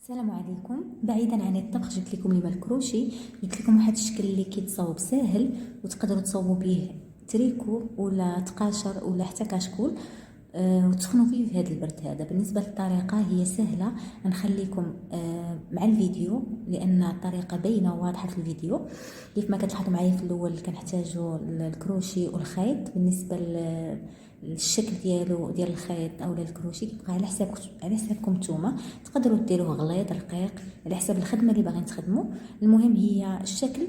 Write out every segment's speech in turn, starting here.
السلام عليكم. بعيدا عن الطبخ جبت لكم اليوم الكروشي. جبت لكم واحد الشكل اللي كيتصاوب ساهل وتقدروا تصاوبوا به تريكو ولا تقاشر ولا حتى كاشكول وتسخنوا فيه في هذا البرد هذا. بالنسبه للطريقه هي سهله، نخليكم مع الفيديو لان الطريقه باينه وواضحه في الفيديو. كيف ما كتلاحظوا معايا في الاول كنحتاجوا الكروشي والخيط. بالنسبه الشكل ديال الخيط او الكروشي كيبقى على حسابكم نتوما، تقدروا ديروه غليظ رقيق على حسب الخدمه اللي باغيين تخدموا. المهم هي الشكل.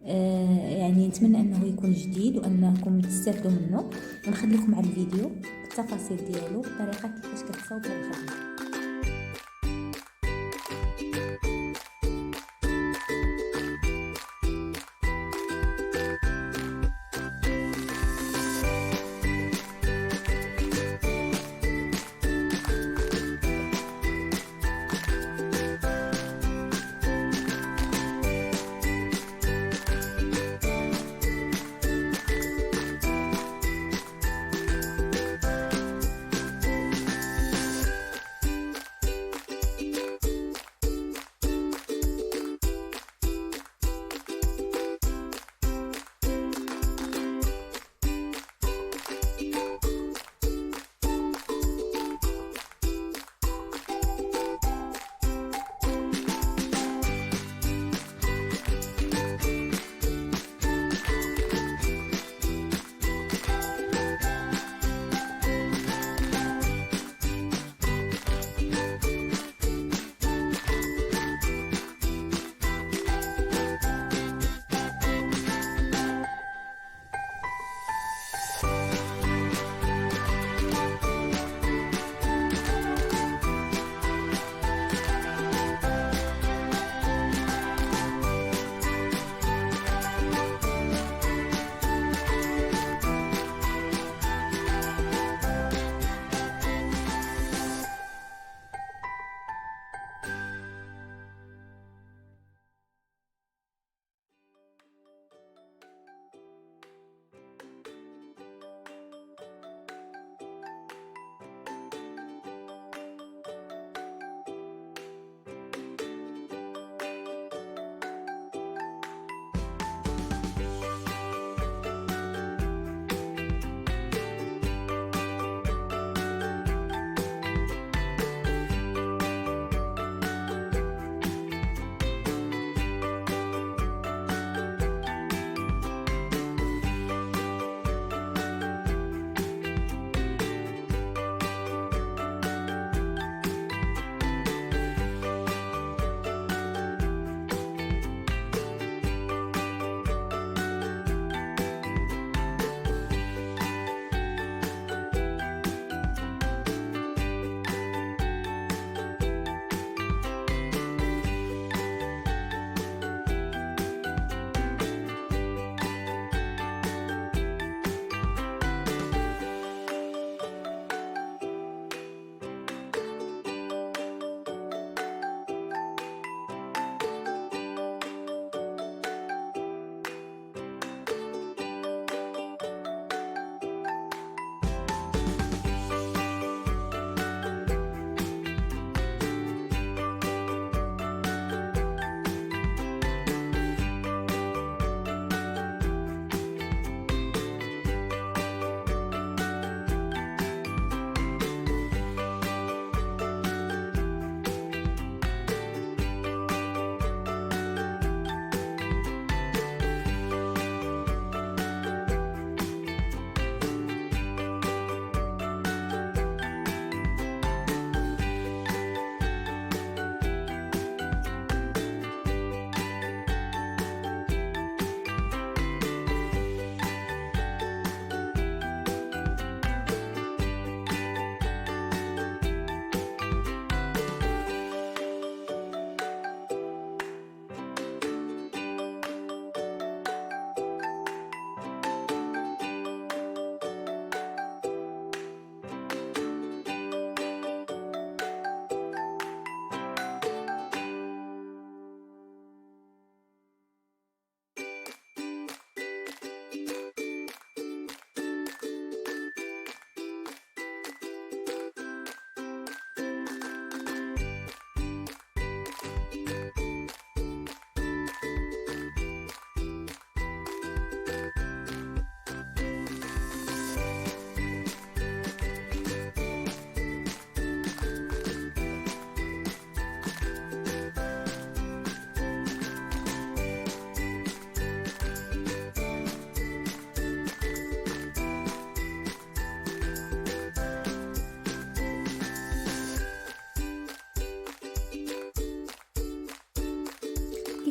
يعني نتمنى انه يكون جديد وانكم تستافدوا منه، ونخلي لكم على الفيديو بالتفاصيل ديالو بالطريقه كيفاش كتصاوب هذه الخدمه.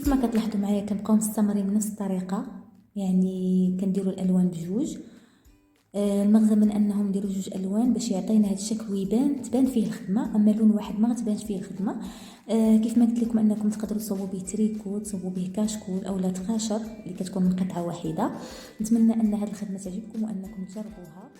وكيف ما كتلاحظوا معايا كنبقاو مستمرين بنفس الطريقه، يعني كنديروا الالوان بجوج. المغزى من انهم نديروا جوج الوان باش يعطينا هذا الشكل ويبان تبان فيه الخدمه، اما لون واحد ما غتبانش فيه الخدمه. كيف ما قلت لكم انكم تقدروا تصوبوا به تريكو، تصوبوا به كاشكول او لا تقاشر اللي كتكون من قطعه واحده. نتمنى ان هذه الخدمه تعجبكم وانكم تجربوها.